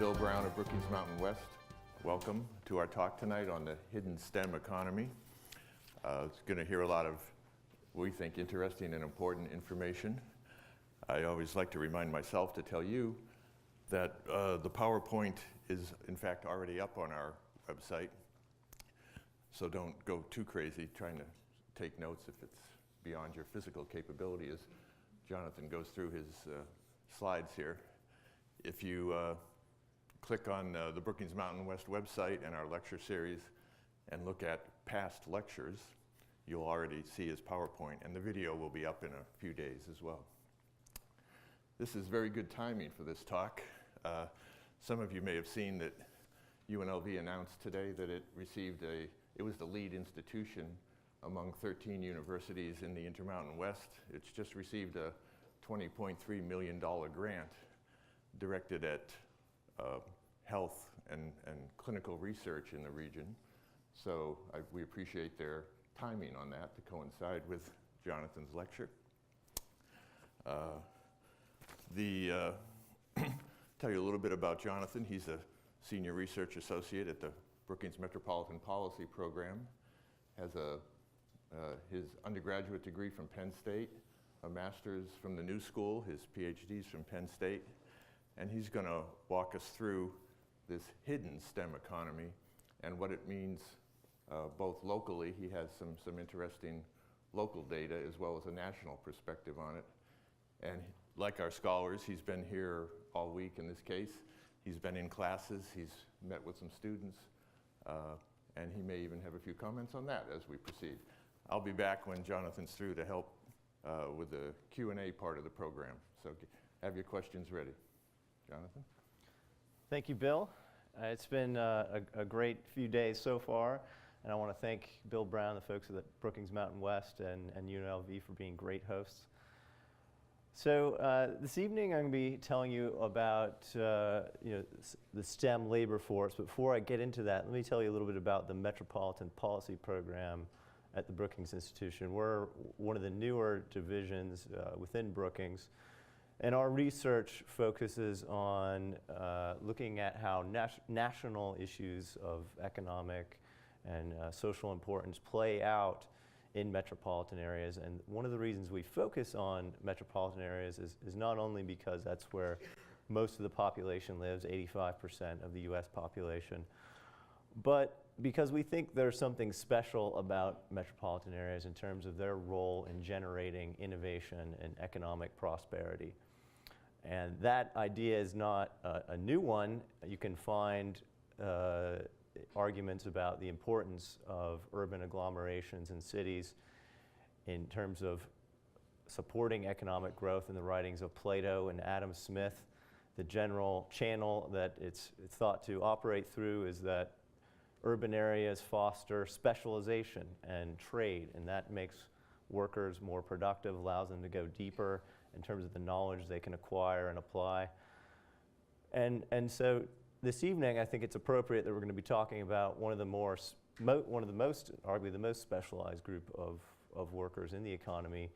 Bill Brown of Brookings Mountain West. Welcome to our talk tonight on the hidden STEM economy. It's going to hear a lot of, we think, interesting and important information. I always like to remind myself to tell you that the PowerPoint is in fact already up on our website. So don't go too crazy trying to take notes if it's beyond your physical capability as Johnathan goes through his slides here. If you click on the Brookings Mountain West website and our lecture series and look at past lectures, you'll already see his PowerPoint, and the video will be up in a few days as well. This is very good timing for this talk. Some of you may have seen that UNLV announced today that it was the lead institution among 13 universities in the Intermountain West. It's just received a $20.3 million grant directed at health and clinical research in the region. So we appreciate their timing on that to coincide with Jonathan's lecture. Tell you a little bit about Johnathan. He's a senior research associate at the Brookings Metropolitan Policy Program, has his undergraduate degree from Penn State, a master's from the New School, his Ph.D.s from Penn State, and he's going to walk us through this hidden STEM economy and what it means both locally. He has some interesting local data as well as a national perspective on it. And like our scholars, he's been here all week in this case. He's been in classes, he's met with some students, and he may even have a few comments on that as we proceed. I'll be back when Johnathan's through to help with the Q&A part of the program. So have your questions ready. Johnathan? Thank you, Bill. It's been a great few days so far, and I want to thank Bill Brown, the folks at the Brookings Mountain West, and UNLV for being great hosts. So this evening I'm going to be telling you about the STEM labor force. But before I get into that, let me tell you a little bit about the Metropolitan Policy Program at the Brookings Institution. We're one of the newer divisions within Brookings, and our research focuses on looking at how national issues of economic and social importance play out in metropolitan areas. And one of the reasons we focus on metropolitan areas is not only because that's where most of the population lives, 85% of the US population, but because we think there's something special about metropolitan areas in terms of their role in generating innovation and economic prosperity. And that idea is not a new one. You can find arguments about the importance of urban agglomerations and cities in terms of supporting economic growth in the writings of Plato and Adam Smith. The general channel that it's thought to operate through is that urban areas foster specialization and trade, and that makes workers more productive, allows them to go deeper in terms of the knowledge they can acquire and apply. And so this evening, I think it's appropriate that we're going to be talking about one of the most, arguably the most specialized group of workers in the economy,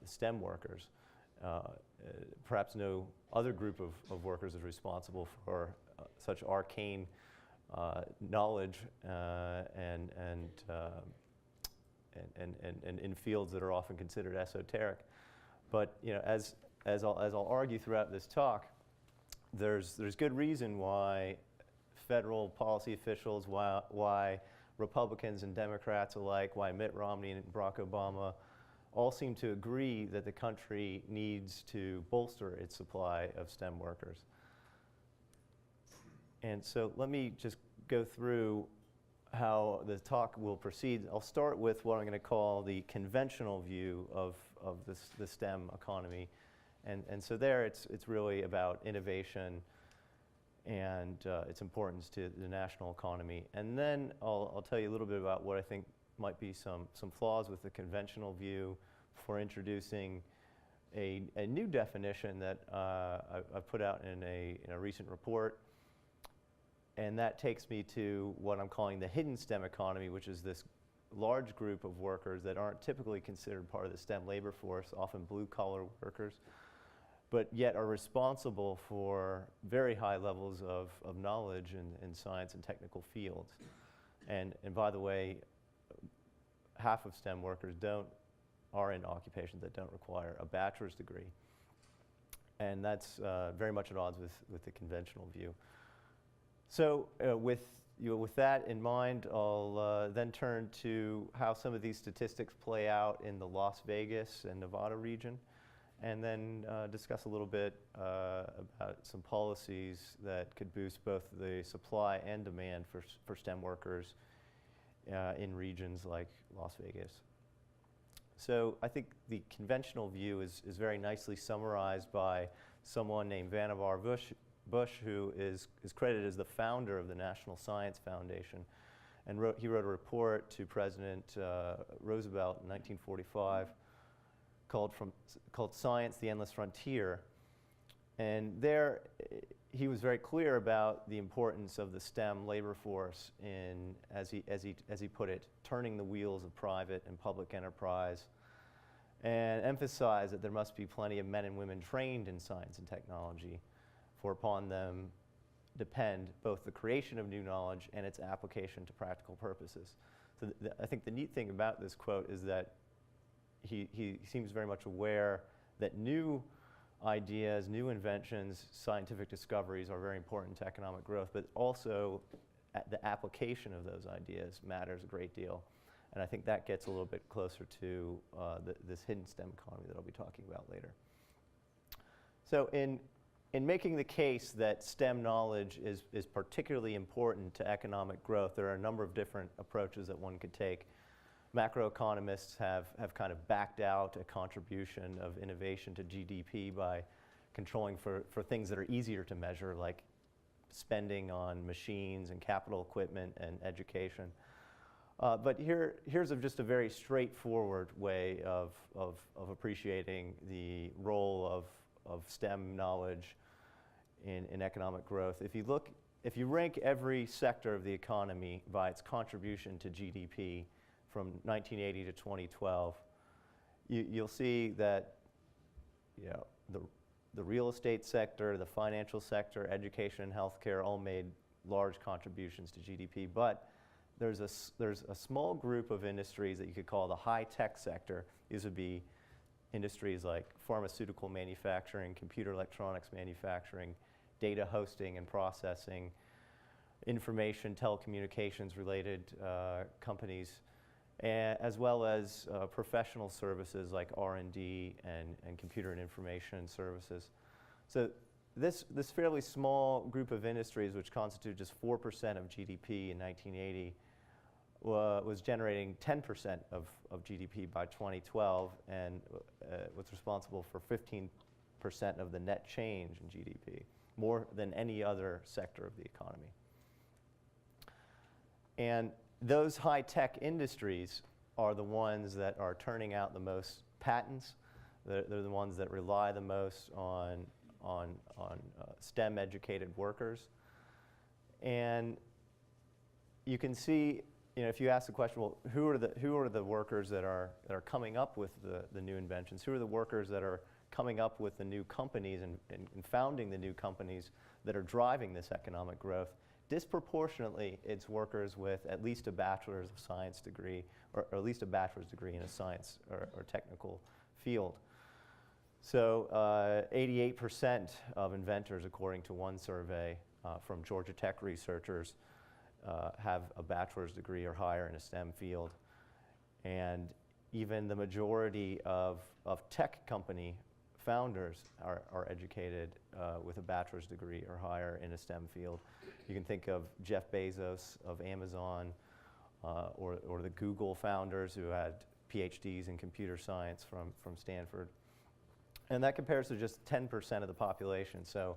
STEM workers. Perhaps no other group of workers is responsible for such arcane knowledge and in fields that are often considered esoteric. But as I'll argue throughout this talk, there's good reason why federal policy officials, why Republicans and Democrats alike, why Mitt Romney and Barack Obama all seem to agree that the country needs to bolster its supply of STEM workers. And so let me just go through how the talk will proceed. I'll start with what I'm going to call the conventional view of the STEM economy. And so there it's really about innovation and its importance to the national economy. And then I'll tell you a little bit about what I think might be some flaws with the conventional view before introducing a new definition that I've put out in a recent report. And that takes me to what I'm calling the hidden STEM economy, which is this large group of workers that aren't typically considered part of the STEM labor force, often blue-collar workers, but yet are responsible for very high levels of knowledge in science and technical fields. And by the way, half of STEM workers are in occupations that don't require a bachelor's degree. And that's very much at odds with the conventional view. So with that in mind, I'll then turn to how some of these statistics play out in the Las Vegas and Nevada region, and then discuss a little bit about some policies that could boost both the supply and demand for STEM workers in regions like Las Vegas. So I think the conventional view is very nicely summarized by someone named Vannevar Bush, who is credited as the founder of the National Science Foundation. And he wrote a report to President Roosevelt in 1945 called Science, the Endless Frontier. And there he was very clear about the importance of the STEM labor force in, as he put it, turning the wheels of private and public enterprise, and emphasized that there must be plenty of men and women trained in science and technology, for upon them depend both the creation of new knowledge and its application to practical purposes. So I think the neat thing about this quote is that he seems very much aware that new ideas, new inventions, scientific discoveries are very important to economic growth, but also the application of those ideas matters a great deal. And I think that gets a little bit closer to this hidden STEM economy that I'll be talking about later. So in making the case that STEM knowledge is particularly important to economic growth, there are a number of different approaches that one could take. Macroeconomists have kind of backed out a contribution of innovation to GDP by controlling for things that are easier to measure, like spending on machines and capital equipment and education. But here's just a very straightforward way of appreciating the role of STEM knowledge in economic growth. If you rank every sector of the economy by its contribution to GDP from 1980 to 2012, you'll see that the real estate sector, the financial sector, education and healthcare all made large contributions to GDP. But there's a small group of industries that you could call the high-tech sector. These would be industries like pharmaceutical manufacturing, computer electronics manufacturing, data hosting and processing, information, telecommunications related companies, as well as professional services like R&D and computer and information services. So this fairly small group of industries, which constitute just 4% of GDP in 1980, was generating 10% of GDP by 2012, and was responsible for 15% of the net change in GDP, more than any other sector of the economy. And those high-tech industries are the ones that are turning out the most patents. They're the ones that rely the most on STEM-educated workers. And you can see, if you ask the question, well, who are the workers that are coming up with the new inventions? Who are the workers that are coming up with the new companies and founding the new companies that are driving this economic growth? Disproportionately, it's workers with at least a bachelor's of science degree, or at least a bachelor's degree in a science or technical field. So 88% of inventors, according to one survey from Georgia Tech researchers, have a bachelor's degree or higher in a STEM field. And even the majority of tech company founders are educated with a bachelor's degree or higher in a STEM field. You can think of Jeff Bezos of Amazon, or the Google founders who had Ph.D.s in computer science from Stanford. And that compares to just 10% of the population. So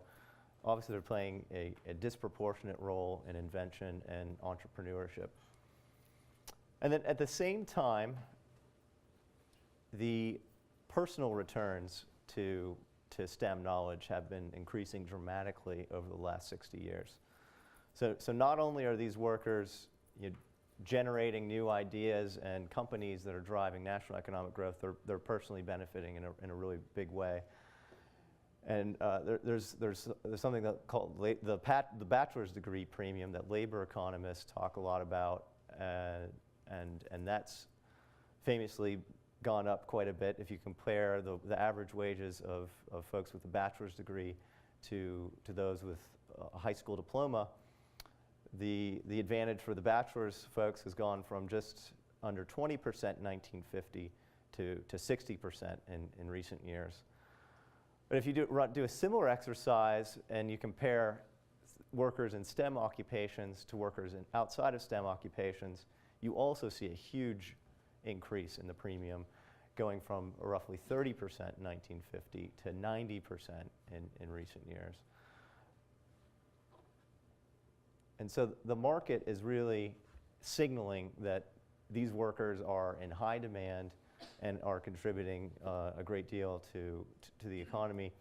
obviously they're playing a disproportionate role in invention and entrepreneurship. And then at the same time, the personal returns to STEM knowledge have been increasing dramatically over the last 60 years. So not only are these workers generating new ideas and companies that are driving national economic growth, they're personally benefiting in a really big way. And there's something that called the bachelor's degree premium that labor economists talk a lot about, and that's famously gone up quite a bit. If you compare the average wages of folks with a bachelor's degree to those with a high school diploma, the advantage for the bachelor's folks has gone from just under 20% in 1950 to 60% in recent years. But if you do a similar exercise and you compare workers in STEM occupations to workers outside of STEM occupations, you also see a huge increase in the premium, going from roughly 30% in 1950 to 90% in recent years. And so the market is really signaling that these workers are in high demand and are contributing a great deal to the economy.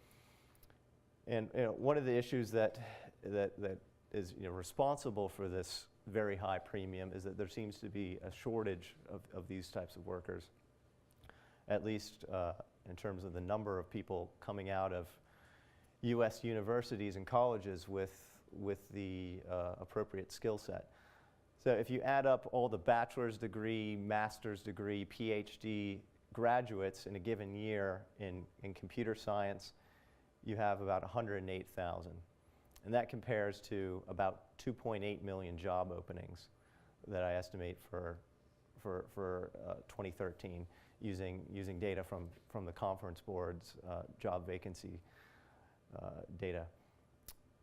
And one of the issues that is responsible for this very high premium is that there seems to be a shortage of these types of workers, at least in terms of the number of people coming out of U.S. universities and colleges with the appropriate skill set. So if you add up all the bachelor's degree, master's degree, Ph.D. graduates in a given year in computer science, you have about 108,000. And that compares to about 2.8 million job openings that I estimate for 2013 using data from the Conference Board's job vacancy data.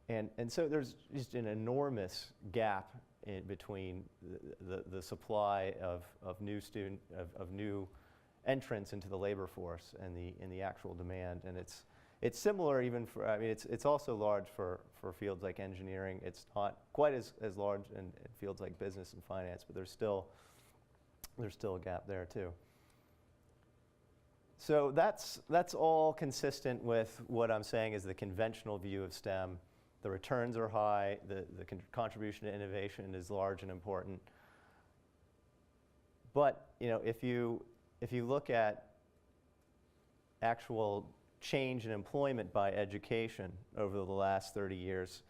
And so there's just an enormous gap between the supply of new entrants into the labor force and the actual demand. And it's similar even for, I mean, it's also large for fields like engineering. It's not quite as large in fields like business and finance, but there's still a gap there too. So that's all consistent with what I'm saying is the conventional view of STEM. The returns are high, the contribution to innovation is large and important. But if you look at actual change in employment by education over the last 30 years,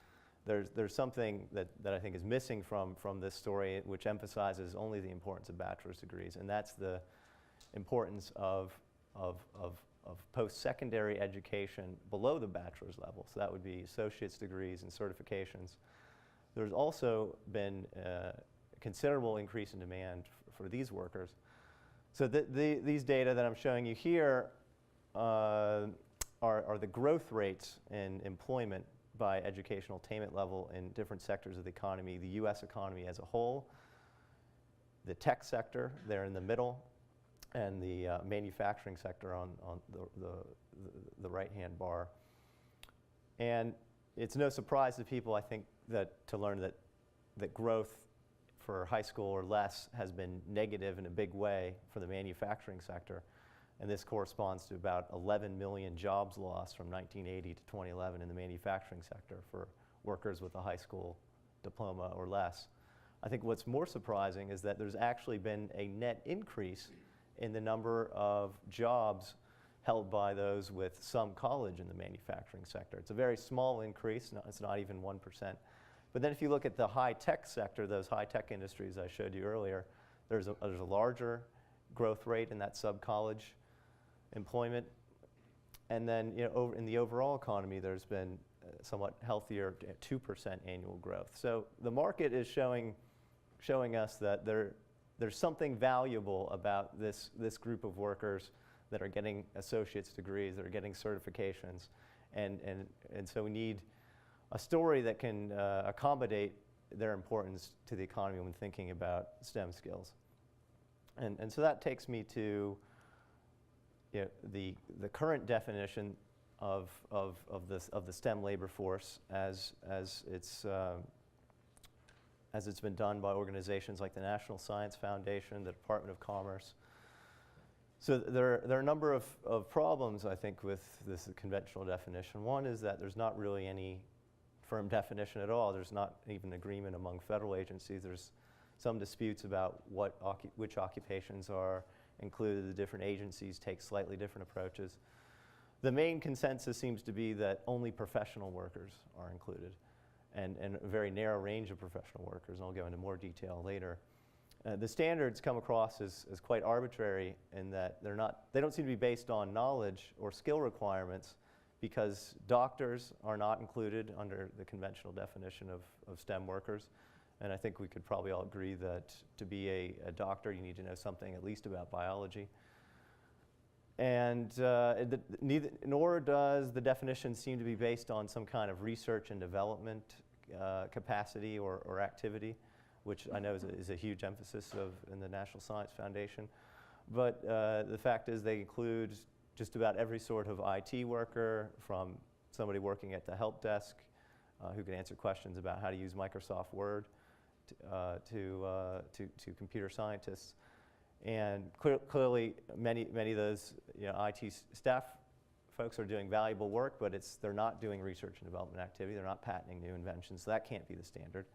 there's something that I think is missing from this story, which emphasizes only the importance of bachelor's degrees, and that's the importance of post-secondary education below the bachelor's level. So that would be associate's degrees and certifications. There's also been a considerable increase in demand for these workers. So these data that I'm showing you here are the growth rates in employment by educational attainment level in different sectors of the economy, the US economy as a whole, the tech sector there in the middle, and the manufacturing sector on the right-hand bar. And it's no surprise to people, I think, to learn that growth for high school or less has been negative in a big way for the manufacturing sector. And this corresponds to about 11 million jobs lost from 1980 to 2011 in the manufacturing sector for workers with a high school diploma or less. I think what's more surprising is that there's actually been a net increase in the number of jobs held by those with some college in the manufacturing sector. It's a very small increase, it's not even 1%. But then if you look at the high-tech sector, those high-tech industries I showed you earlier, there's a larger growth rate in that sub-college employment. And then over in the overall economy, there's been somewhat healthier 2% annual growth. So the market is showing us that there's something valuable about this group of workers that are getting associate's degrees, that are getting certifications. And so we need a story that can accommodate their importance to the economy when thinking about STEM skills. And so that takes me to the current definition of the STEM labor force as it's been done by organizations like the National Science Foundation, the Department of Commerce. So there are a number of problems, I think, with this conventional definition. One is that there's not really any firm definition at all. There's not even agreement among federal agencies. There's some disputes about which occupations are included. The different agencies take slightly different approaches. The main consensus seems to be that only professional workers are included, and a very narrow range of professional workers, and I'll go into more detail later. The standards come across as quite arbitrary in that they don't seem to be based on knowledge or skill requirements, because doctors are not included under the conventional definition of STEM workers. And I think we could probably all agree that to be a doctor, you need to know something at least about biology. And nor does the definition seem to be based on some kind of research and development capacity or activity, which I know is a huge emphasis in the National Science Foundation. But the fact is they include just about every sort of IT worker, from somebody working at the help desk who can answer questions about how to use Microsoft Word to computer scientists. And clearly, many of those IT staff folks are doing valuable work, but they're not doing research and development activity. They're not patenting new inventions, so that can't be the standard.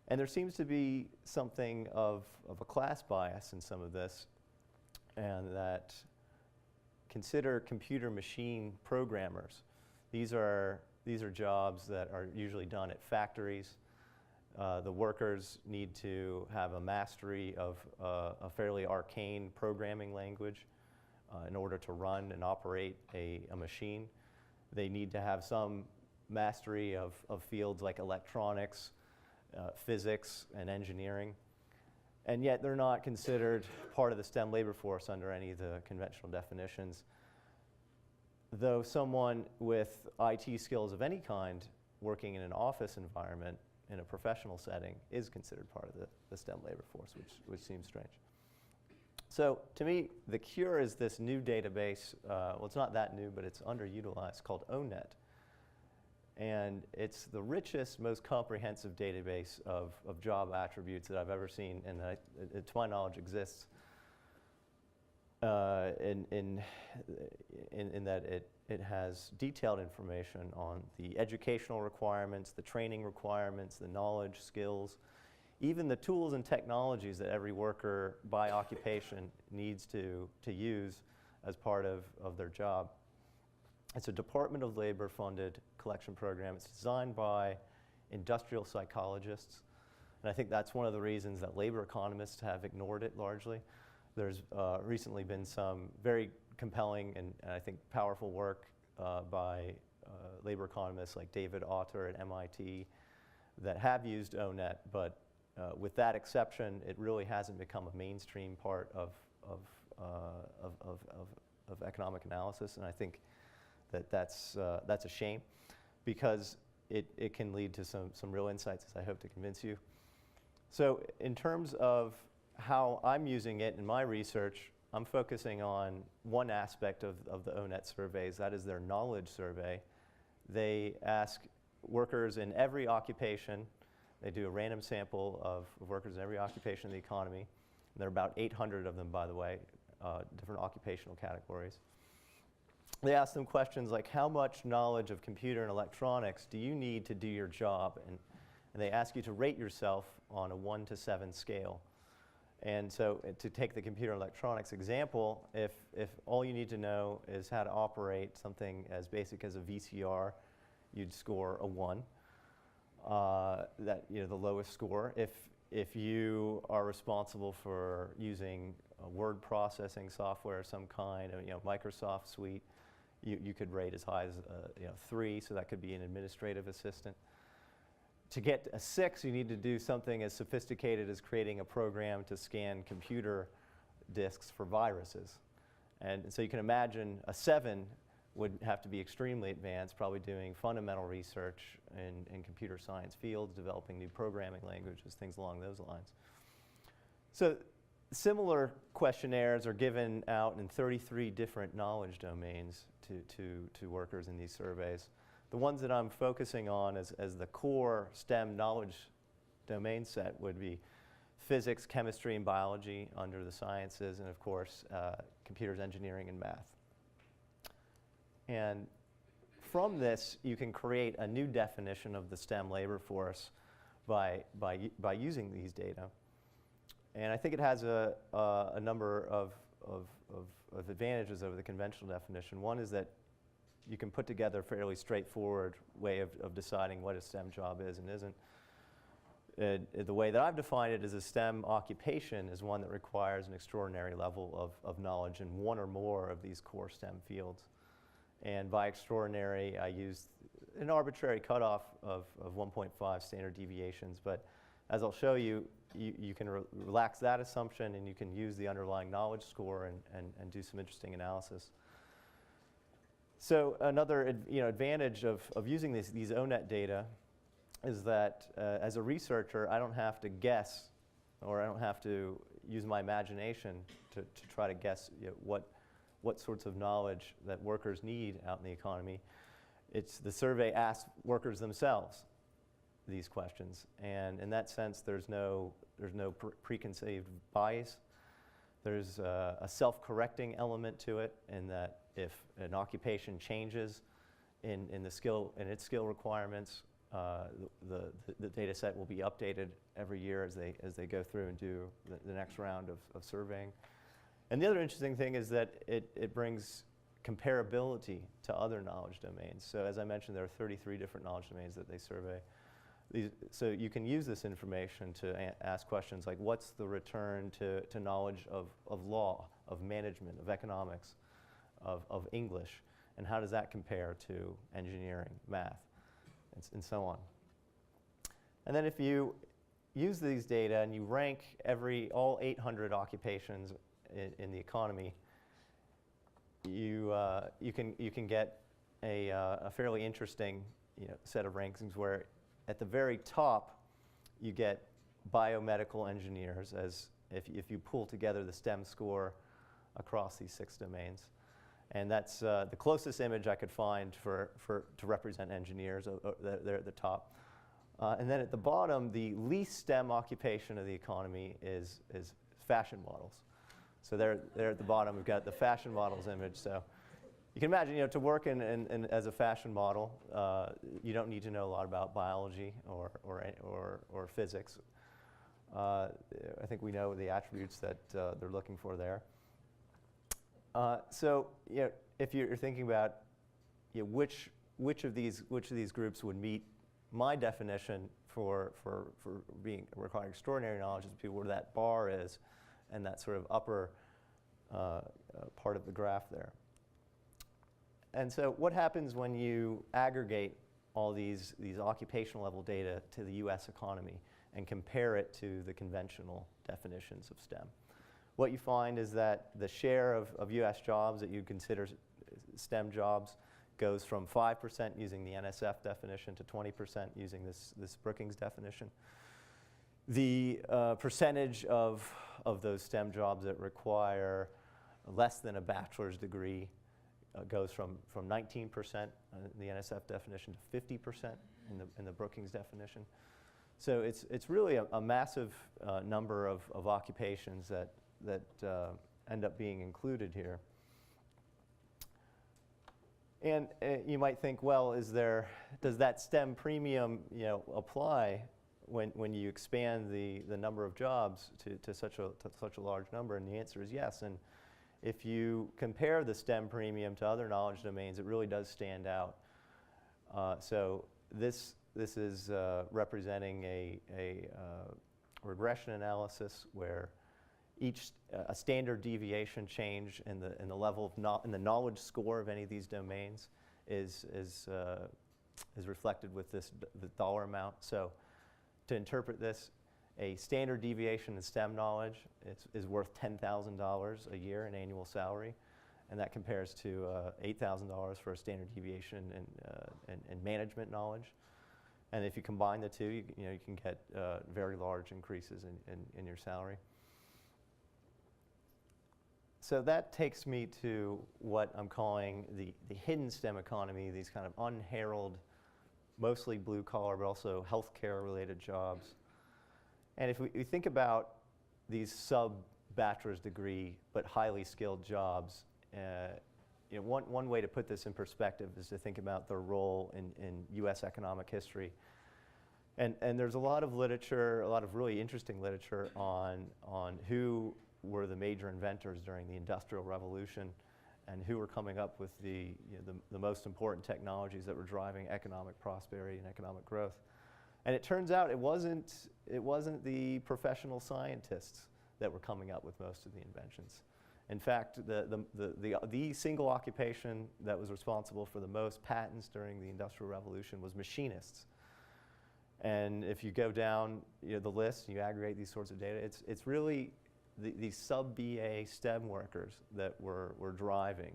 And there seems to be something of a class bias in some of this, and that consider computer machine programmers. These are jobs that are usually done at factories. The workers need to have a mastery of a fairly arcane programming language in order to run and operate a machine. They need to have some mastery of fields like electronics, physics, and engineering. And yet they're not considered part of the STEM labor force under any of the conventional definitions. Though someone with IT skills of any kind working in an office environment in a professional setting is considered part of the STEM labor force, which seems strange. So to me, the cure is this new database. Well, it's not that new, but it's underutilized, called OwnNet. And it's the richest, most comprehensive database of job attributes that I've ever seen, and that, to my knowledge, exists in that it has detailed information on the educational requirements, the training requirements, the knowledge, skills, even the tools and technologies that every worker by occupation needs to use as part of their job. It's a Department of Labor funded collection program. It's designed by industrial psychologists, and I think that's one of the reasons that labor economists have ignored it largely. There's recently been some very compelling and I think powerful work by labor economists like David Autor at MIT that have used OwnNet, but with that exception, it really hasn't become a mainstream part of economic analysis, and I think that's a shame, because it can lead to some real insights, as I hope to convince you. So in terms of how I'm using it in my research, I'm focusing on one aspect of the OwnNet surveys, that is their knowledge survey. They ask workers in every occupation. They do a random sample of workers in every occupation in the economy. And there are about 800 of them, by the way, different occupational categories. They ask them questions like, how much knowledge of computer and electronics do you need to do your job? And they ask you to rate yourself on a 1 to 7 scale. And so to take the computer and electronics example, if all you need to know is how to operate something as basic as a VCR, you'd score a 1. The lowest score. If you are responsible for using word processing software of some kind, Microsoft Suite, you could rate as high as 3, so that could be an administrative assistant. To get a 6, you need to do something as sophisticated as creating a program to scan computer disks for viruses. And so you can imagine a 7 would have to be extremely advanced, probably doing fundamental research in computer science fields, developing new programming languages, things along those lines. So similar questionnaires are given out in 33 different knowledge domains to workers in these surveys. The ones that I'm focusing on as the core STEM knowledge domain set would be physics, chemistry, and biology under the sciences, and of course, computers, engineering, and math. And from this, you can create a new definition of the STEM labor force by using these data. And I think it has a number of advantages over the conventional definition. One is that you can put together a fairly straightforward way of deciding what a STEM job is and isn't. The way that I've defined it is a STEM occupation is one that requires an extraordinary level of knowledge in one or more of these core STEM fields. And by extraordinary, I used an arbitrary cutoff of 1.5 standard deviations. But as I'll show you, you can relax that assumption, and you can use the underlying knowledge score and do some interesting analysis. So another advantage of using these OwnNet data is that as a researcher, I don't have to guess, or I don't have to use my imagination to try to guess what sorts of knowledge that workers need out in the economy. The survey asks workers themselves these questions, and in that sense, there's no preconceived bias. There's a self-correcting element to it, in that if an occupation changes in its skill requirements, the data set will be updated every year as they go through and do the next round of surveying. And the other interesting thing is that it brings comparability to other knowledge domains. So as I mentioned, there are 33 different knowledge domains that they survey. So you can use this information to ask questions like, what's the return to knowledge of law, of management, of economics, of English, and how does that compare to engineering, math, and so on. And then if you use these data and you rank all 800 occupations in the economy, you can get a fairly interesting set of rankings where at the very top you get biomedical engineers, as if you pull together the STEM score across these 6 domains. And that's the closest image I could find to represent engineers. They're at the top. And then at the bottom, the least STEM occupation of the economy is fashion models. So there at the bottom, we've got the fashion models image. So you can imagine, to work as a fashion model, you don't need to know a lot about biology or physics. I think we know the attributes that they're looking for there. So if you're thinking about which of these groups would meet my definition for being requiring extraordinary knowledge, is people where that bar is, and that sort of upper part of the graph there. And so what happens when you aggregate all these occupational level data to the US economy and compare it to the conventional definitions of STEM? What you find is that the share of US jobs that you consider STEM jobs goes from 5% using the NSF definition to 20% using this Brookings definition. The percentage of those STEM jobs that require less than a bachelor's degree goes from 19% in the NSF definition to 50% in the Brookings definition. So it's really a massive number of occupations that end up being included here. And you might think, well, does that STEM premium apply when you expand the number of jobs to such a large number? And the answer is yes. And if you compare the STEM premium to other knowledge domains, it really does stand out. So this is representing a regression analysis where a standard deviation change in the level of in the knowledge score of any of these domains is reflected with the dollar amount. So to interpret this, a standard deviation in STEM knowledge is worth $10,000 a year in annual salary, and that compares to $8,000 for a standard deviation in management knowledge. And if you combine the two, you can get very large increases in your salary. So that takes me to what I'm calling the hidden STEM economy, these kind of unheralded, mostly blue collar, but also healthcare related jobs. And if we think about these sub-bachelor's degree but highly skilled jobs, one way to put this in perspective is to think about their role in US economic history. And there's a lot of literature, a lot of really interesting literature on who were the major inventors during the Industrial Revolution and who were coming up with the most important technologies that were driving economic prosperity and economic growth. And it turns out it wasn't the professional scientists that were coming up with most of the inventions. In fact, the single occupation that was responsible for the most patents during the Industrial Revolution was machinists. And if you go down the list and you aggregate these sorts of data, it's really these sub-BA STEM workers that were driving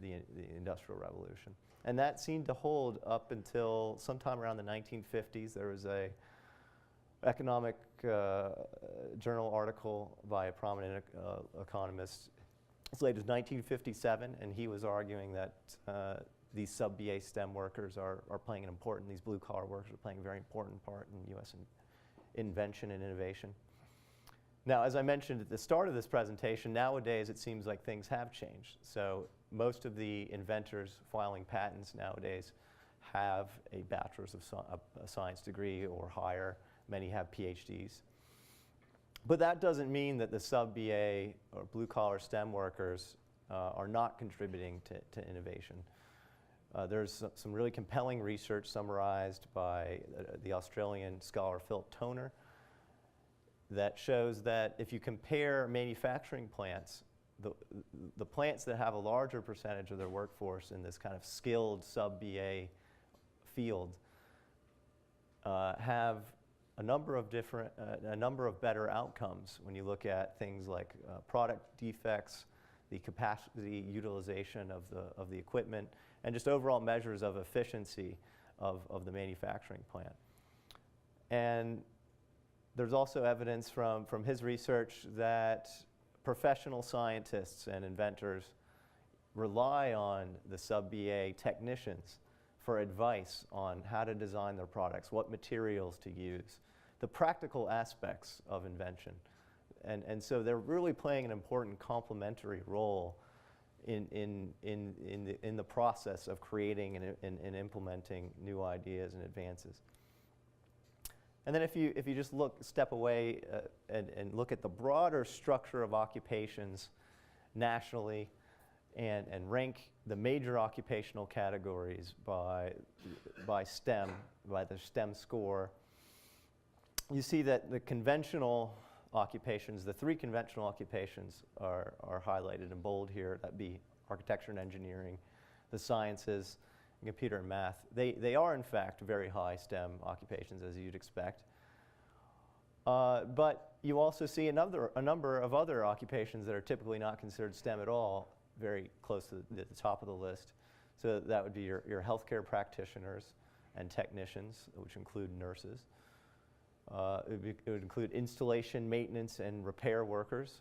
the Industrial Revolution. And that seemed to hold up until sometime around the 1950s. There was a economic journal article by a prominent economist as late as 1957, and he was arguing that these sub-BA STEM workers are playing these blue-collar workers are playing a very important part in U.S. invention and innovation. Now, as I mentioned at the start of this presentation, nowadays it seems like things have changed. So most of the inventors filing patents nowadays have a bachelor's of science degree or higher. Many have Ph.D.s. But that doesn't mean that the sub-BA or blue-collar STEM workers are not contributing to innovation. There's some really compelling research summarized by the Australian scholar Philip Toner that shows that if you compare manufacturing plants, the plants that have a larger percentage of their workforce in this kind of skilled sub-BA field have a number of better outcomes when you look at things like product defects, the capacity utilization of the equipment, and just overall measures of efficiency of the manufacturing plant. And there's also evidence from his research that professional scientists and inventors rely on the sub-BA technicians for advice on how to design their products, what materials to use, the practical aspects of invention. And so they're really playing an important complementary role in the process of creating and implementing new ideas and advances. And then if you just step away and look at the broader structure of occupations nationally and rank the major occupational categories by STEM, by the STEM score, you see that the conventional occupations, the three conventional occupations are highlighted in bold here. That'd be architecture and engineering, the sciences, computer and math. They are in fact very high STEM occupations, as you'd expect. But you also see a number of other occupations that are typically not considered STEM at all, very close to the top of the list. So that would be your healthcare practitioners and technicians, which include nurses. It would include installation, maintenance, and repair workers.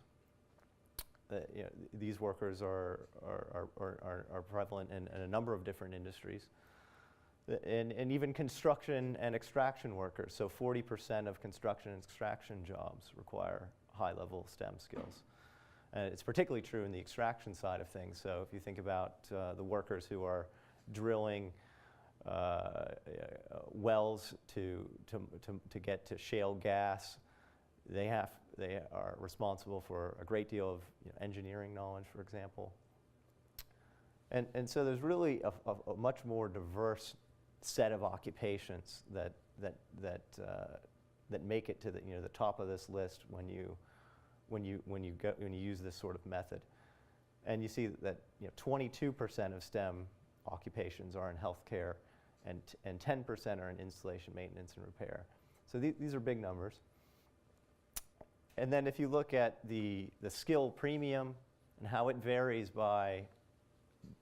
These workers are prevalent in a number of different industries. And even construction and extraction workers. So 40% of construction and extraction jobs require high-level STEM skills. And it's particularly true in the extraction side of things. So if you think about the workers who are drilling wells to get to shale gas, they are responsible for a great deal of engineering knowledge, for example. And so there's really a much more diverse set of occupations that make it to the top of this list when you use this sort of method. And you see that 22% of STEM occupations are in healthcare, and 10% are in installation, maintenance, and repair. So these are big numbers. And then if you look at the skill premium and how it varies by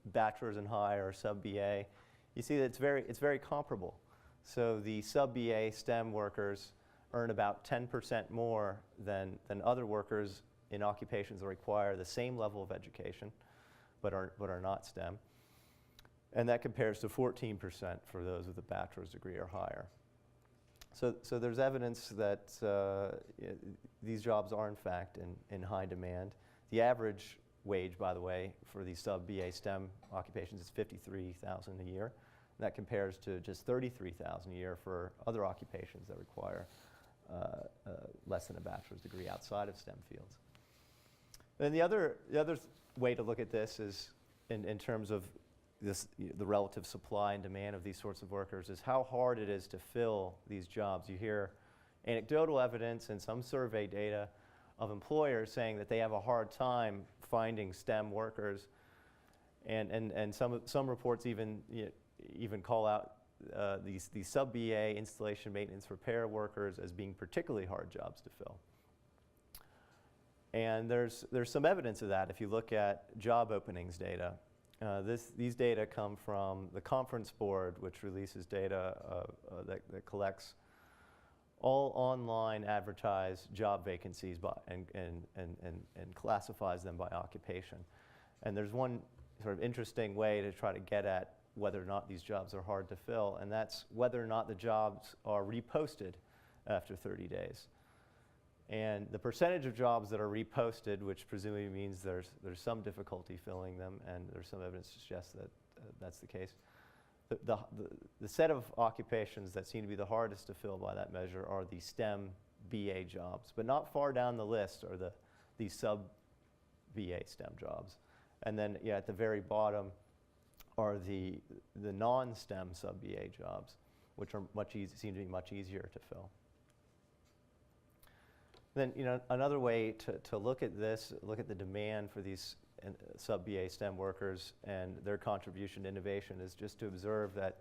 bachelor's and higher or sub-BA, you see that it's very comparable. So the sub-BA STEM workers earn about 10% more than other workers in occupations that require the same level of education, but are not STEM. And that compares to 14% for those with a bachelor's degree or higher. So there's evidence that these jobs are in fact in high demand. The average wage, by the way, for these sub-BA STEM occupations is $53,000 a year. And that compares to just $33,000 a year for other occupations that require less than a bachelor's degree outside of STEM fields. And the other way to look at this is in terms of the relative supply and demand of these sorts of workers is how hard it is to fill these jobs. You hear anecdotal evidence and some survey data of employers saying that they have a hard time finding STEM workers, and some reports even call out these sub-BA installation, maintenance, repair workers as being particularly hard jobs to fill. And there's some evidence of that if you look at job openings data. These data come from the Conference Board, which releases data that collects all online advertised job vacancies and classifies them by occupation. And there's one sort of interesting way to try to get at whether or not these jobs are hard to fill, and that's whether or not the jobs are reposted after 30 days. And the percentage of jobs that are reposted, which presumably means there's some difficulty filling them, and there's some evidence to suggest that that's the case. The set of occupations that seem to be the hardest to fill by that measure are the STEM BA jobs, but not far down the list are the sub-BA STEM jobs. And then at the very bottom are the non-STEM sub-BA jobs, which are seem to be much easier to fill. Then another way to look at this, look at the demand for these sub-BA STEM workers and their contribution to innovation, is just to observe that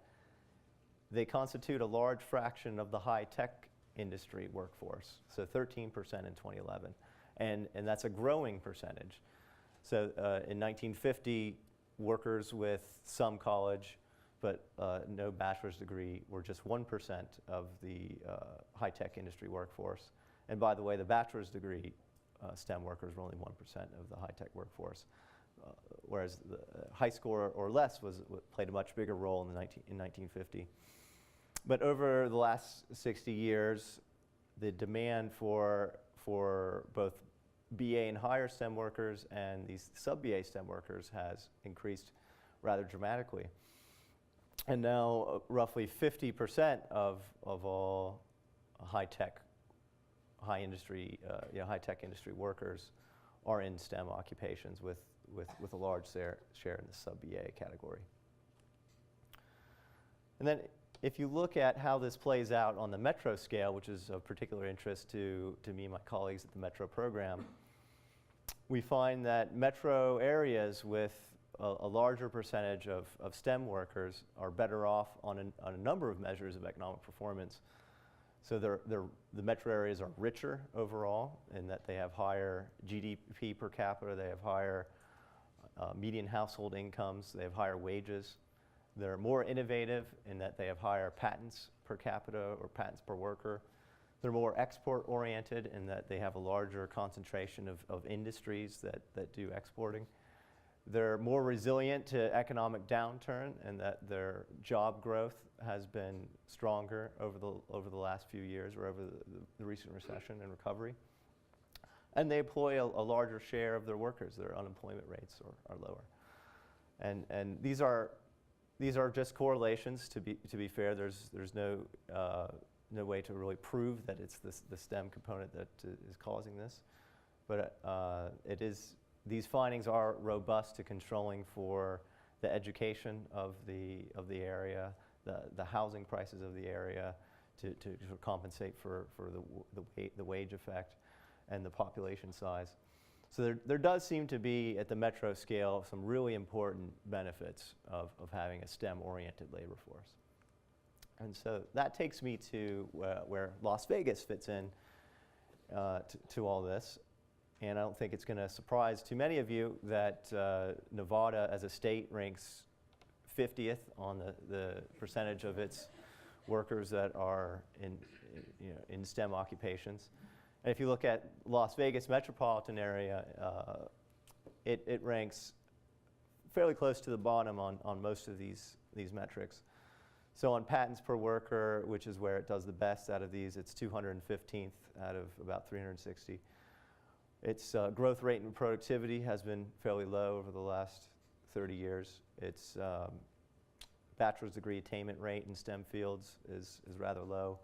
they constitute a large fraction of the high-tech industry workforce, so 13% in 2011, and that's a growing percentage. So in 1950, workers with some college but no bachelor's degree were just 1% of the high-tech industry workforce. And by the way, the bachelor's degree STEM workers were only 1% of the high-tech workforce, whereas the high school or less played a much bigger role in 1950. But over the last 60 years, the demand for both BA and higher STEM workers and these sub-BA STEM workers has increased rather dramatically. And now roughly 50% of all high-tech industry workers are in STEM occupations with a large share in the sub-BA category. And then if you look at how this plays out on the metro scale, which is of particular interest to me and my colleagues at the Metro program, we find that metro areas with a larger percentage of STEM workers are better off on a number of measures of economic performance. So the metro areas are richer overall in that they have higher GDP per capita, they have higher median household incomes, they have higher wages. They're more innovative in that they have higher patents per capita or patents per worker. They're more export-oriented in that they have a larger concentration of industries that do exporting. They're more resilient to economic downturn in that their job growth has been stronger over the last few years or over the recent recession and recovery. And they employ a larger share of their workers. Their unemployment rates are lower. And these are just correlations. To be fair, there's no way to really prove that it's the STEM component that is causing this, but these findings are robust to controlling for the education of the area, the housing prices of the area, to compensate for the wage effect and the population size. So there does seem to be, at the metro scale, some really important benefits of having a STEM-oriented labor force. And so that takes me to where Las Vegas fits in to all this. And I don't think it's going to surprise too many of you that Nevada as a state ranks 50th on the percentage of its workers that are in STEM occupations. And if you look at Las Vegas metropolitan area, it ranks fairly close to the bottom on most of these metrics. So on patents per worker, which is where it does the best out of these, it's 215th out of about 360. Its growth rate and productivity has been fairly low over the last 30 years. Its bachelor's degree attainment rate in STEM fields is rather low.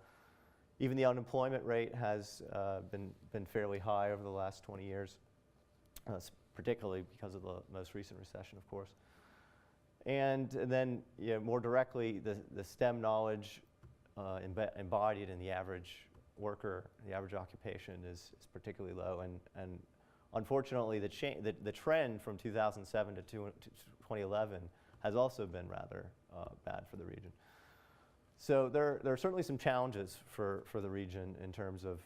Even the unemployment rate has been fairly high over the last 20 years. particularly because of the most recent recession, of course. And then, more directly, the STEM knowledge embodied in the average worker, the average occupation is particularly low. And unfortunately, the trend from 2007 to 2011 has also been rather bad for the region. So there are certainly some challenges for the region in terms of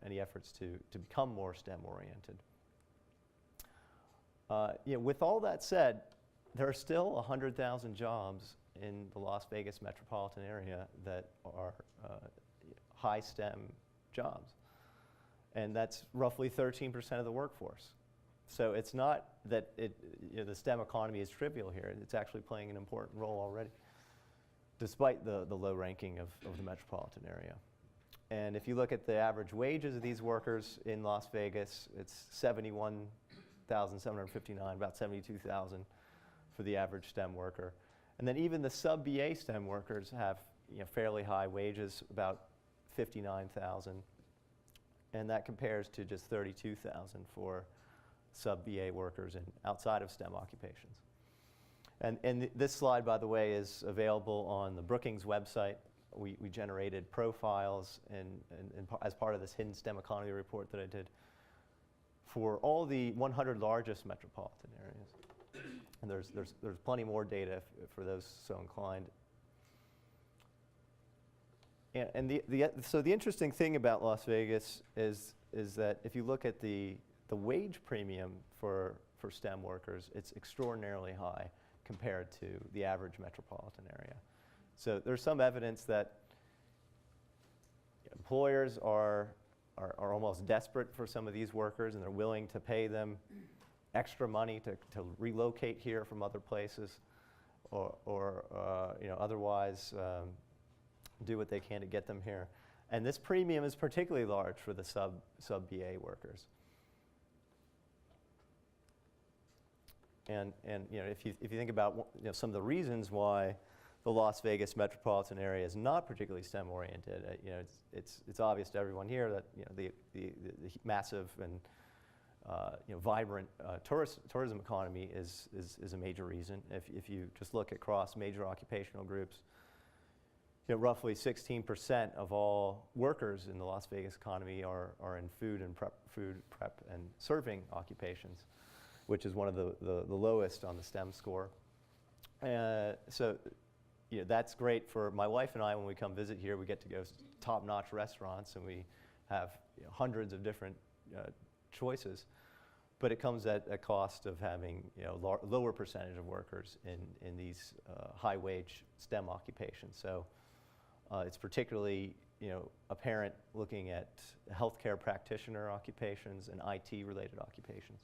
any efforts to become more STEM oriented. With all that said, there are still 100,000 jobs in the Las Vegas metropolitan area that are high STEM jobs. And that's roughly 13% of the workforce. So it's not that the STEM economy is trivial here. It's actually playing an important role already, despite the low ranking of the metropolitan area. And if you look at the average wages of these workers in Las Vegas, it's $71,759, about $72,000 for the average STEM worker. And then even the sub-BA STEM workers have fairly high wages, about $59,000. And that compares to just $32,000 for sub-BA workers outside of STEM occupations. And this slide, by the way, is available on the Brookings website. We generated profiles as part of this hidden STEM economy report that I did for all the 100 largest metropolitan areas. And there's plenty more data for those so inclined. And so the interesting thing about Las Vegas is that if you look at the wage premium for STEM workers, it's extraordinarily high compared to the average metropolitan area. So there's some evidence that employers are almost desperate for some of these workers, and they're willing to pay them extra money to relocate here from other places, or otherwise do what they can to get them here. And this premium is particularly large for the sub-BA workers. And if you think about some of the reasons why the Las Vegas metropolitan area is not particularly STEM oriented, it's obvious to everyone here that the massive and vibrant tourism economy is a major reason. If you just look across major occupational groups, roughly 16% of all workers in the Las Vegas economy are in food prep and serving occupations, which is one of the lowest on the STEM score. So that's great for my wife and I. When we come visit here, we get to go to top-notch restaurants, and we have hundreds of different choices. But it comes at a cost of having lower percentage of workers in these high-wage STEM occupations. So it's particularly apparent looking at healthcare practitioner occupations and IT-related occupations.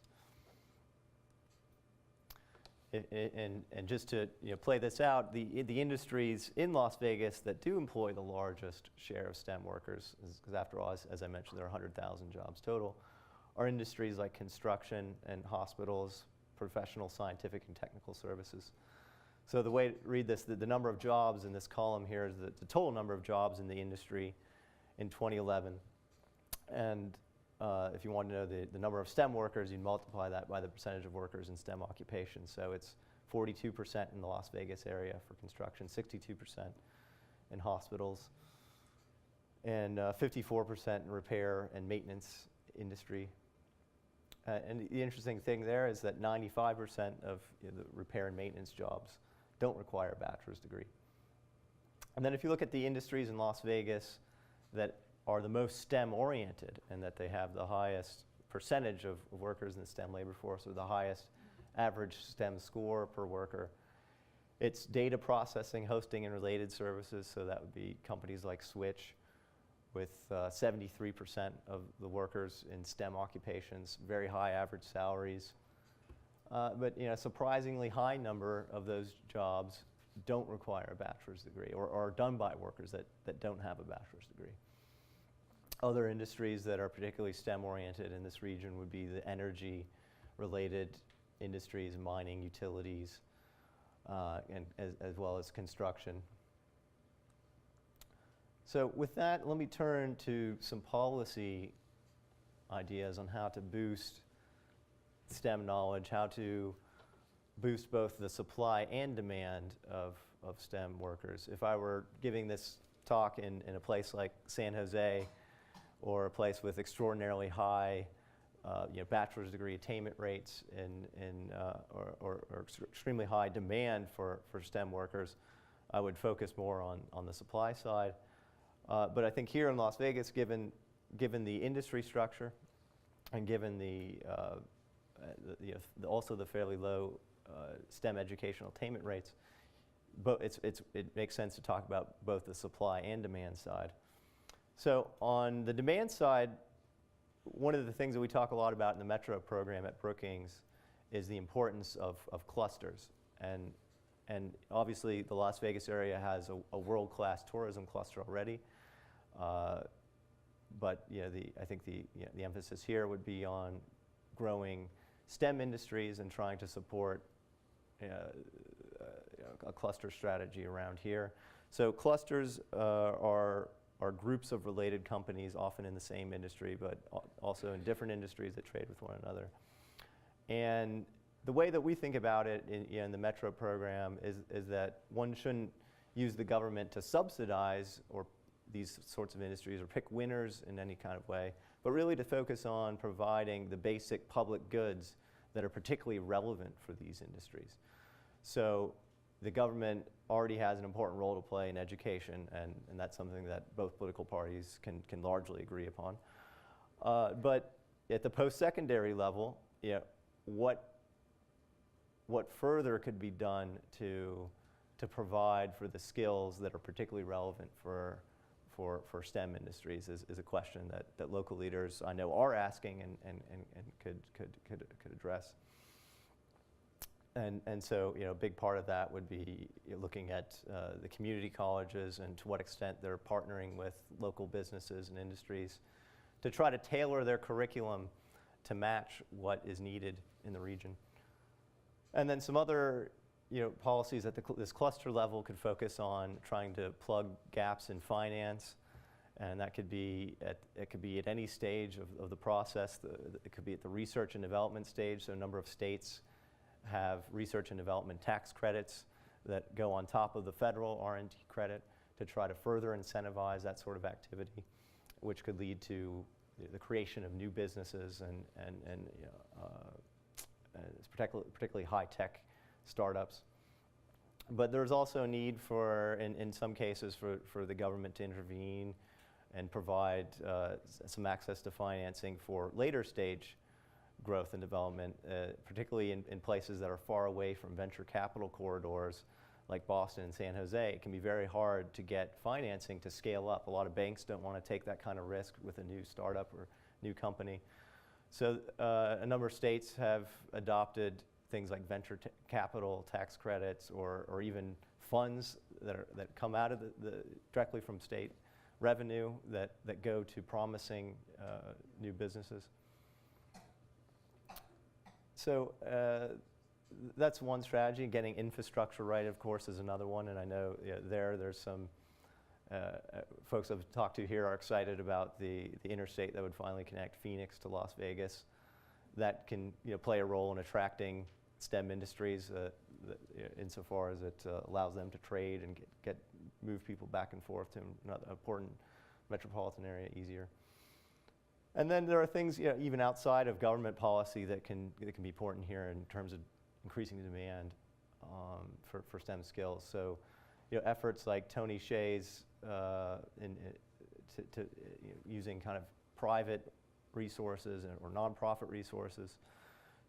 And just to play this out, the industries in Las Vegas that do employ the largest share of STEM workers, because after all, as I mentioned, there are 100,000 jobs total, are industries like construction and hospitals, professional, scientific, and technical services. So the way to read this, the number of jobs in this column here is the total number of jobs in the industry in 2011. And if you want to know the number of STEM workers, you multiply that by the percentage of workers in STEM occupations. So it's 42% in the Las Vegas area for construction, 62% in hospitals, and 54% in repair and maintenance industry. And the interesting thing there is that 95% of the repair and maintenance jobs don't require a bachelor's degree. And then if you look at the industries in Las Vegas that are the most STEM oriented and that they have the highest percentage of workers in the STEM labor force, or the highest average STEM score per worker, it's data processing, hosting, and related services. So that would be companies like Switch, with 73% of the workers in STEM occupations, very high average salaries. But a surprisingly high number of those jobs don't require a bachelor's degree, or are done by workers that don't have a bachelor's degree. Other industries that are particularly STEM oriented in this region would be the energy related industries, mining, utilities, and as well as construction. So with that, let me turn to some policy ideas on how to boost STEM knowledge, how to boost both the supply and demand of STEM workers. If I were giving this talk in a place like San Jose, or a place with extraordinarily high bachelor's degree attainment rates or extremely high demand for STEM workers, I would focus more on the supply side. But I think here in Las Vegas, given the industry structure and given also the fairly low STEM educational attainment rates, it makes sense to talk about both the supply and demand side. So on the demand side, one of the things that we talk a lot about in the Metro program at Brookings is the importance of clusters. And obviously the Las Vegas area has a world-class tourism cluster already. But I think the emphasis here would be on growing STEM industries and trying to support a cluster strategy around here. So clusters are groups of related companies, often in the same industry, but also in different industries that trade with one another. And the way that we think about it in the Metro program is that one shouldn't use the government to subsidize or these sorts of industries or pick winners in any kind of way, but really to focus on providing the basic public goods that are particularly relevant for these industries. So the government already has an important role to play in education, and that's something that both political parties can largely agree upon. But at the post-secondary level, what further could be done to provide for the skills that are particularly relevant for STEM industries is a question that local leaders I know are asking and could address. And so, a big part of that would be looking at the community colleges and to what extent they're partnering with local businesses and industries to try to tailor their curriculum to match what is needed in the region. And then some other policies at this cluster level could focus on trying to plug gaps in finance, and that could be at any stage of the process. It could be at the research and development stage. So a number of states have research and development tax credits that go on top of the federal R&D credit to try to further incentivize that sort of activity, which could lead to the creation of new businesses and particularly high-tech startups. But there's also a need for, in some cases, for the government to intervene and provide some access to financing for later stage growth and development, particularly in places that are far away from venture capital corridors like Boston and San Jose. It can be very hard to get financing to scale up. A lot of banks don't want to take that kind of risk with a new startup or new company. So a number of states have adopted things like venture capital tax credits or even funds that come out of directly from state revenue that go to promising new businesses. So that's one strategy. Getting infrastructure right, of course, is another one. And I know there's some folks I've talked to here are excited about the interstate that would finally connect Phoenix to Las Vegas. That can play a role in attracting STEM industries insofar as it allows them to trade and move people back and forth to another important metropolitan area easier. And then there are things even outside of government policy that can be important here in terms of increasing the demand for STEM skills. So efforts like Tony Hsieh's using kind of private resources or nonprofit resources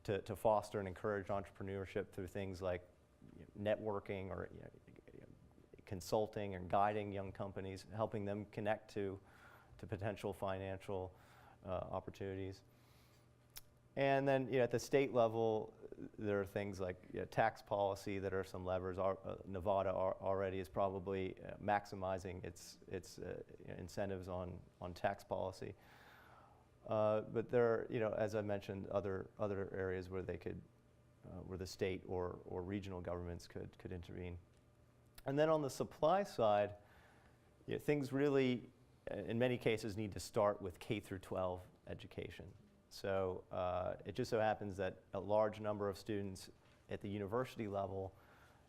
to foster and encourage entrepreneurship through things like networking or consulting and guiding young companies, helping them connect to potential financial opportunities. And then at the state level, there are things like tax policy that are some levers. Nevada already is probably maximizing its incentives on tax policy. But there are, as I mentioned, other areas where they could, where the state or regional governments could intervene. And then on the supply side, things really, in many cases, need to start with K through 12 education. So it just so happens that a large number of students at the university level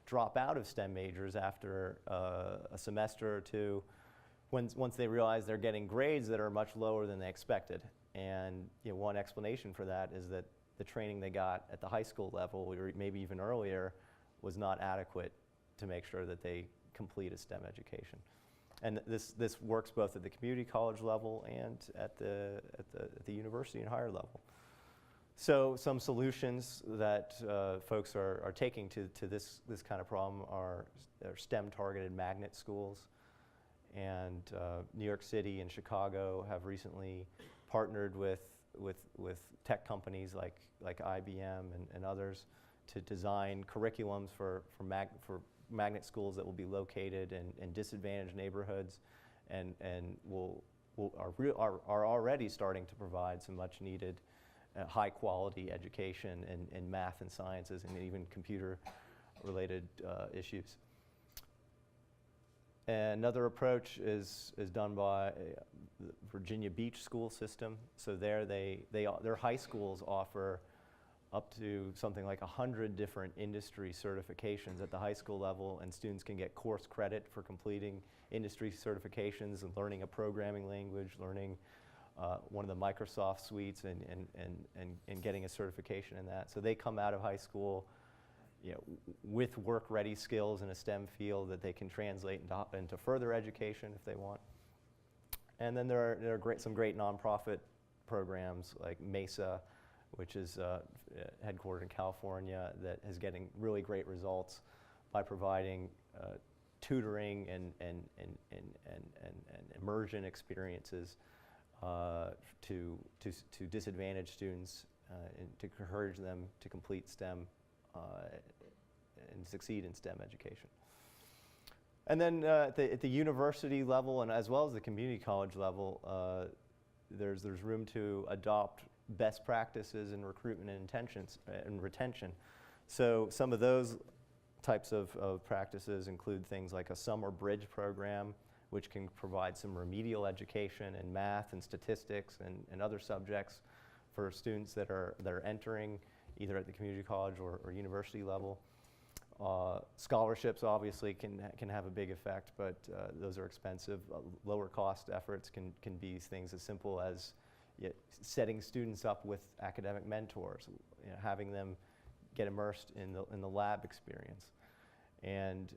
drop out of STEM majors after a semester or two once they realize they're getting grades that are much lower than they expected. And one explanation for that is that the training they got at the high school level, or maybe even earlier, was not adequate to make sure that they complete a STEM education. And this works both at the community college level and at the university and higher level. So some solutions that folks are taking to this kind of problem are STEM-targeted magnet schools. And New York City and Chicago have recently partnered with tech companies like IBM and others to design curriculums for magnet schools that will be located in disadvantaged neighborhoods and are already starting to provide some much needed high quality education in math and sciences and even computer related issues. Another approach is done by the Virginia Beach school system. So there their high schools offer up to something like 100 different industry certifications at the high school level, and students can get course credit for completing industry certifications and learning a programming language, learning one of the Microsoft suites and getting a certification in that. So they come out of high school with work-ready skills in a STEM field that they can translate into further education if they want. And then there are some great nonprofit programs like MESA, which is headquartered in California, that is getting really great results by providing tutoring and immersion experiences to disadvantaged students and to encourage them to complete STEM and succeed in STEM education. And then at the university level and as well as the community college level, there's room to adopt best practices in recruitment and retention. So some of those types of practices include things like a summer bridge program, which can provide some remedial education in math and statistics and other subjects for students that are entering either at the community college or university level. Scholarships obviously can have a big effect, but those are expensive. Lower cost efforts can be things as simple as setting students up with academic mentors, having them get immersed in the lab experience, and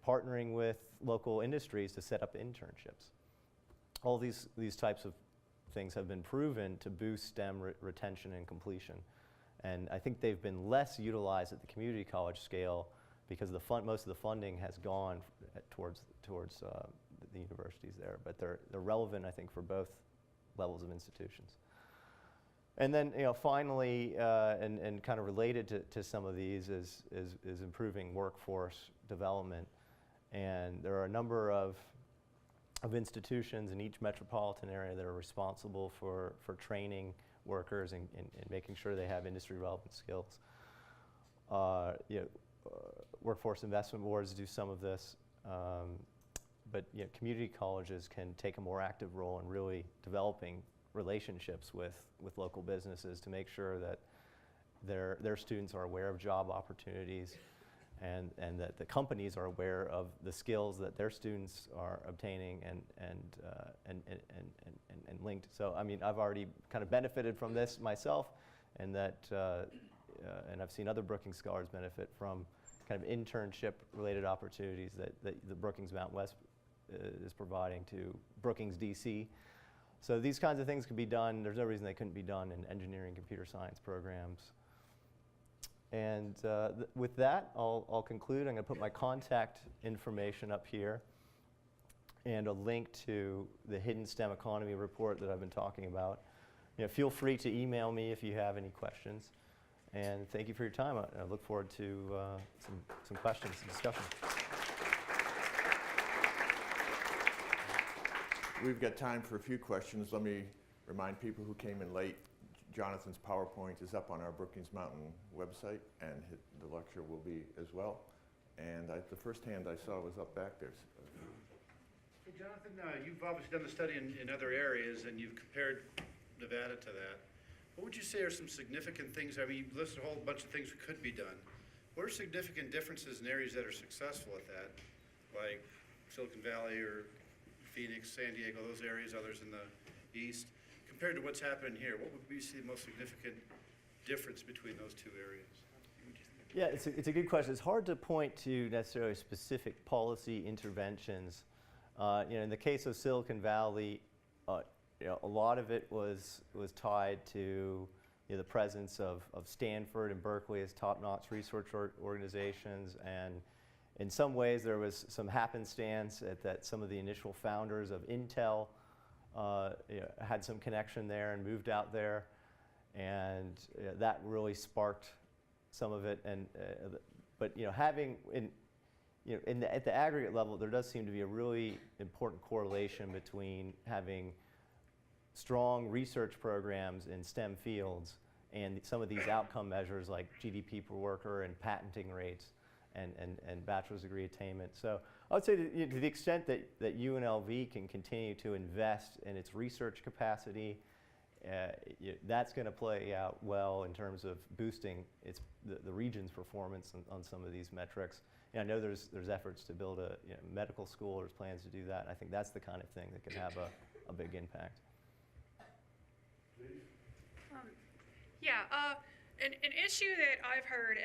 partnering with local industries to set up internships. All these types of things have been proven to boost STEM retention and completion. And I think they've been less utilized at the community college scale because most of the funding has gone towards the universities there. But they're relevant, I think, for both levels of institutions. And then, finally, and kind of related to some of these is improving workforce development. And there are a number of institutions in each metropolitan area that are responsible for training workers and making sure they have industry relevant skills. Workforce investment boards do some of this, but community colleges can take a more active role in really developing relationships with local businesses to make sure that their students are aware of job opportunities and that the companies are aware of the skills that their students are obtaining and linked. So I mean, I've already kind of benefited from this myself, and and I've seen other Brookings scholars benefit from kind of internship-related opportunities that the Brookings Mountain West is providing to Brookings DC. So these kinds of things can be done. There's no reason they couldn't be done in engineering, computer science programs. And with that, I'll conclude. I'm going to put my contact information up here and a link to the Hidden STEM Economy report that I've been talking about. Feel free to email me if you have any questions. And thank you for your time. I look forward to some questions and discussion. We've got time for a few questions. Let me remind people who came in late, Johnathan's PowerPoint is up on our Brookings Mountain website, and the lecture will be as well. And the first hand I saw was up back there. Hey, Johnathan, you've obviously done the study in other areas, and you've compared Nevada to that. what would you say are some significant things? I mean, you listed a whole bunch of things that could be done. What are significant differences in areas that are successful at that, like Silicon Valley or Phoenix, San Diego, those areas, others in the east, compared to what's happening here? What would be the most significant difference between those two areas? Yeah, it's a good question. It's hard to point to necessarily specific policy interventions. In the case of Silicon Valley, a lot of it was tied to the presence of Stanford and Berkeley as top-notch research organizations, and in some ways there was some happenstance that some of the initial founders of Intel had some connection there and moved out there, and that really sparked some of it. But having at the aggregate level, there does seem to be a really important correlation between having strong research programs in STEM fields and some of these outcome measures like GDP per worker and patenting rates and bachelor's degree attainment. So I would say to the extent that UNLV can continue to invest in its research capacity, that's going to play out well in terms of boosting the region's performance on some of these metrics. And I know there's efforts to build a medical school. There's plans to do that. I think that's the kind of thing that can have a big impact. An issue that I've heard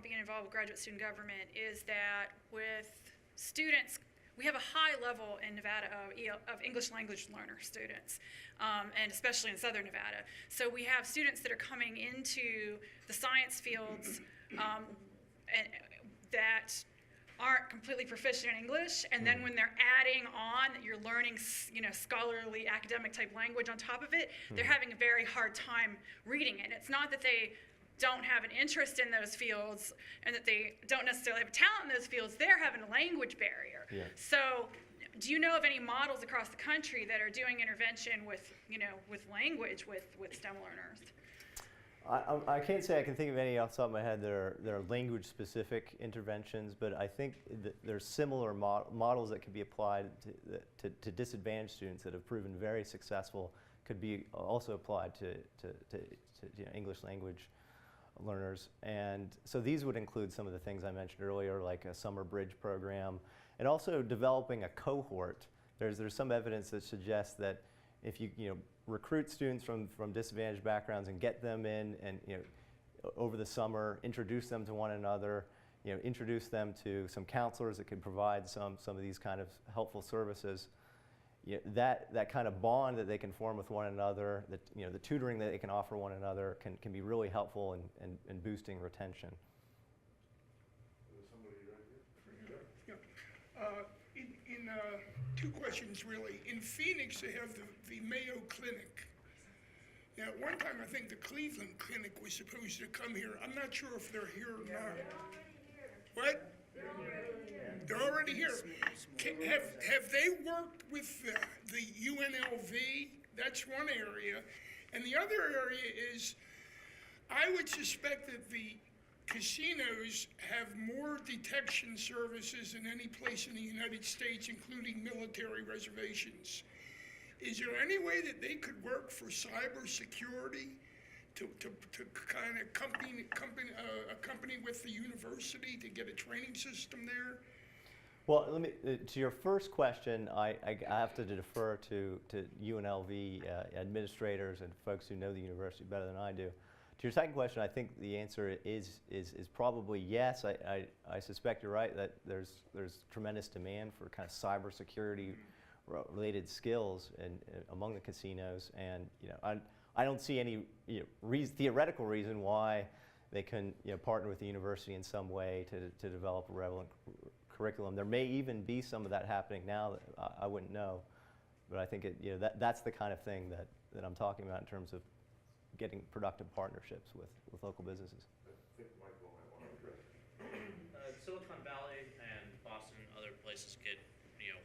being involved with graduate student government is that with students, we have a high level in Nevada of English language learner students, and especially in Southern Nevada. So we have students that are coming into the science fields that aren't completely proficient in English, and then when they're adding on, you're learning, scholarly academic type language on top of it, they're having a very hard time reading it. It's not that they don't have an interest in those fields and that they don't necessarily have a talent in those fields, they're having a language barrier. Yeah. So do you know of any models across the country that are doing intervention with language with STEM learners? I can't say I can think of any off the top of my head that are language-specific interventions, but I think there's similar models that could be applied to disadvantaged students that have proven very successful, could be also applied to English language learners. And so these would include some of the things I mentioned earlier, like a summer bridge program, and also developing a cohort. There's some evidence that suggests that if you recruit students from disadvantaged backgrounds and get them in, and over the summer introduce them to one another, introduce them to some counselors that can provide some of these kind of helpful services, that kind of bond that they can form with one another, that the tutoring that they can offer one another can be really helpful in boosting retention. Two questions really. In Phoenix, they have the Mayo Clinic. Now, at one time, I think the Cleveland Clinic was supposed to come here. I'm not sure if they're here or not. What? They're already here. Have they worked with the UNLV? That's one area. And the other area is, I would suspect that the casinos have more detection services than any place in the United States, including military reservations. Is there any way that they could work for cybersecurity to kind of accompany with the university to get a training system there? Well, to your first question, I have to defer to UNLV administrators and folks who know the university better than I do. To your second question, I think the answer is probably yes. I suspect you're right that there's tremendous demand for kind of cybersecurity related skills among the casinos, and I don't see any theoretical reason why they couldn't partner with the university in some way to develop a relevant curriculum. There may even be some of that happening now that I wouldn't know, but I think that's the kind of thing that I'm talking about in terms of getting productive partnerships with local businesses. I think Michael might want to address it. Silicon Valley and Boston and other places get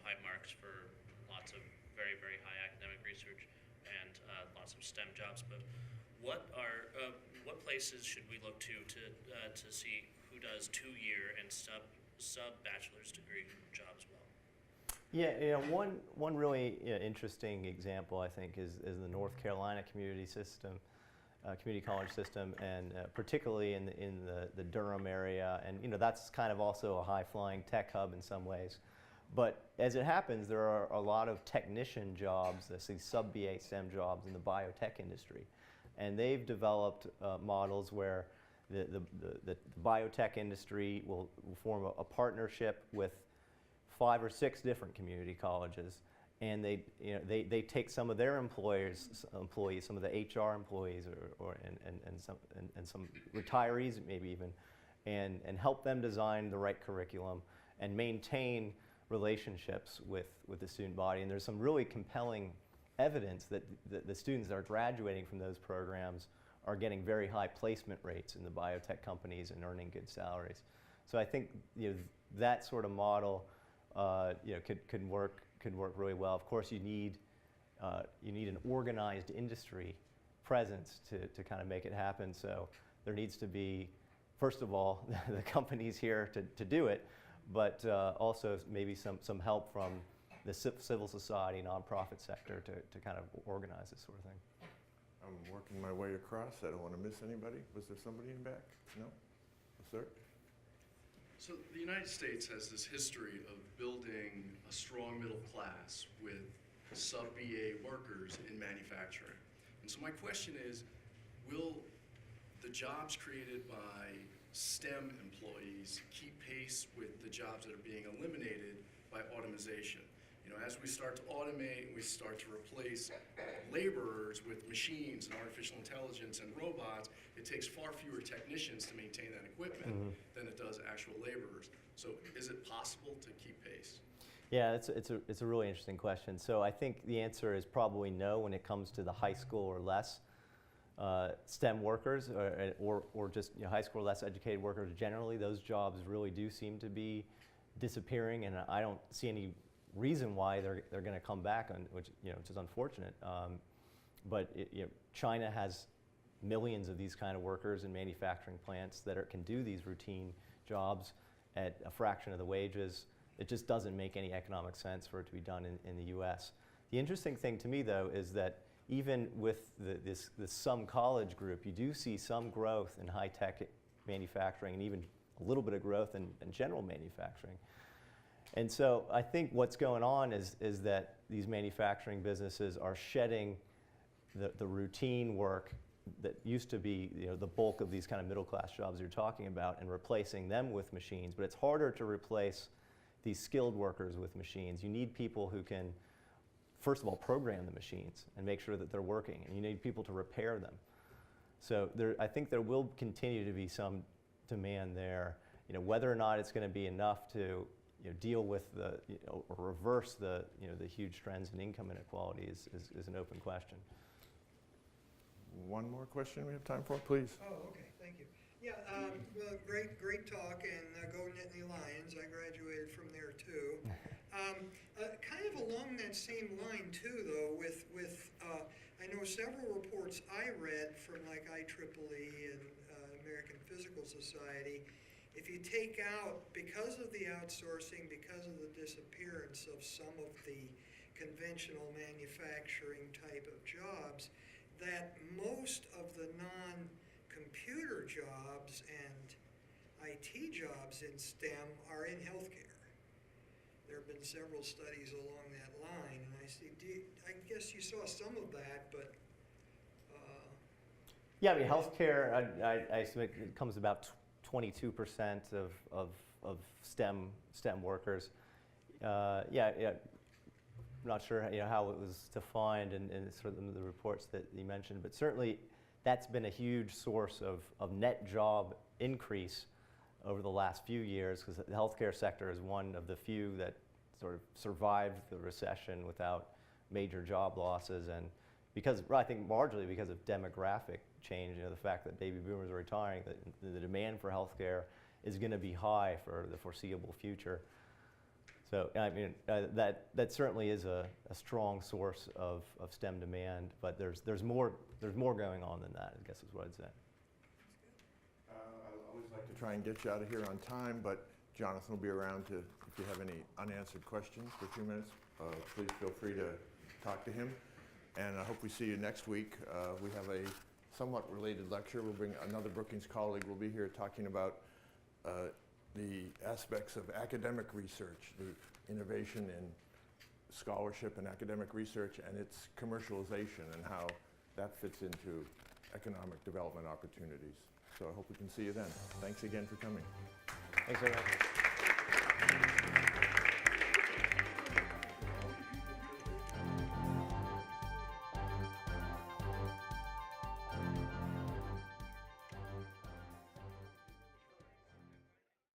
high marks for lots of very, very high academic research and lots of STEM jobs. But what places should we look to see who does 2-year and sub bachelor's degree jobs well? Yeah, one really interesting example I think is the North Carolina community system. community college system, and particularly in the Durham area. And that's kind of also a high-flying tech hub in some ways. But as it happens, there are a lot of technician jobs, these sub-BA STEM jobs in the biotech industry. And they've developed models where the biotech industry will form a partnership with 5 or 6 different community colleges, and they take some of their employees, some of the HR employees, and some retirees maybe even, and help them design the right curriculum and maintain relationships with the student body. And there's some really compelling evidence that the students that are graduating from those programs are getting very high placement rates in the biotech companies and earning good salaries. So I think that sort of model could work really well. Of course, you need an organized industry presence to kind of make it happen. So there needs to be, first of all, the companies here to do it, but also maybe some help from the civil society, nonprofit sector to kind of organize this sort of thing. I'm working my way across. I don't want to miss anybody. Was there somebody in back? No? Sir? So the United States has this history of building a strong middle class with sub-BA workers in manufacturing. And so my question is, will the jobs created by STEM employees keep pace with the jobs that are being eliminated by automation? As we start to automate and we start to replace laborers with machines and artificial intelligence and robots, it takes far fewer technicians to maintain that equipment than it does actual laborers. So is it possible to keep pace? Yeah, it's a really interesting question. So I think the answer is probably no when it comes to the high school or less STEM workers, or just high school or less educated workers generally. Those jobs really do seem to be disappearing, and I don't see any reason why they're going to come back, which is unfortunate. But China has millions of these kind of workers in manufacturing plants that can do these routine jobs at a fraction of the wages. It just doesn't make any economic sense for it to be done in the U.S. The interesting thing to me, though, is that even with this some college group, you do see some growth in high-tech manufacturing and even a little bit of growth in general manufacturing. And so I think what's going on is that these manufacturing businesses are shedding the routine work that used to be the bulk of these kind of middle-class jobs you're talking about, and replacing them with machines. But it's harder to replace these skilled workers with machines. You need people who can, first of all, program the machines and make sure that they're working, and you need people to repair them. So I think there will continue to be some demand there. Whether or not it's going to be enough to deal with or reverse the huge trends in income inequality is an open question. One more question we have time for, please. Oh, okay, thank you. Yeah, well, great talk, and go Nittany Lions. I graduated from there too. Kind of along that same line too, though, with I know several reports I read from like IEEE and American Physical Society. If you take out, because of the outsourcing, because of the disappearance of some of the conventional manufacturing type of jobs, that most of the non-computer jobs and IT jobs in STEM are in healthcare. There have been several studies along that line, and I guess you saw some of that, but yeah, I mean, healthcare, I estimate it comes about 22% of STEM workers. I'm not sure how it was defined in sort of the reports that you mentioned, but certainly that's been a huge source of net job increase over the last few years, because the healthcare sector is one of the few that sort of survived the recession without major job losses, and I think largely because of demographic change, the fact that baby boomers are retiring, the demand for healthcare is going to be high for the foreseeable future. So I mean, that certainly is a strong source of STEM demand, but there's more going on than that, I guess is what I'd say. I always like to try and get you out of here on time, but Johnathan will be around if you have any unanswered questions for a few minutes, please feel free to talk to him. And I hope we see you next week. We have a somewhat related lecture. We'll bring another Brookings colleague will be here talking about the aspects of academic research, the innovation in scholarship and academic research and its commercialization and how that fits into economic development opportunities. So I hope we can see you then. Thanks again for coming. Thanks very much.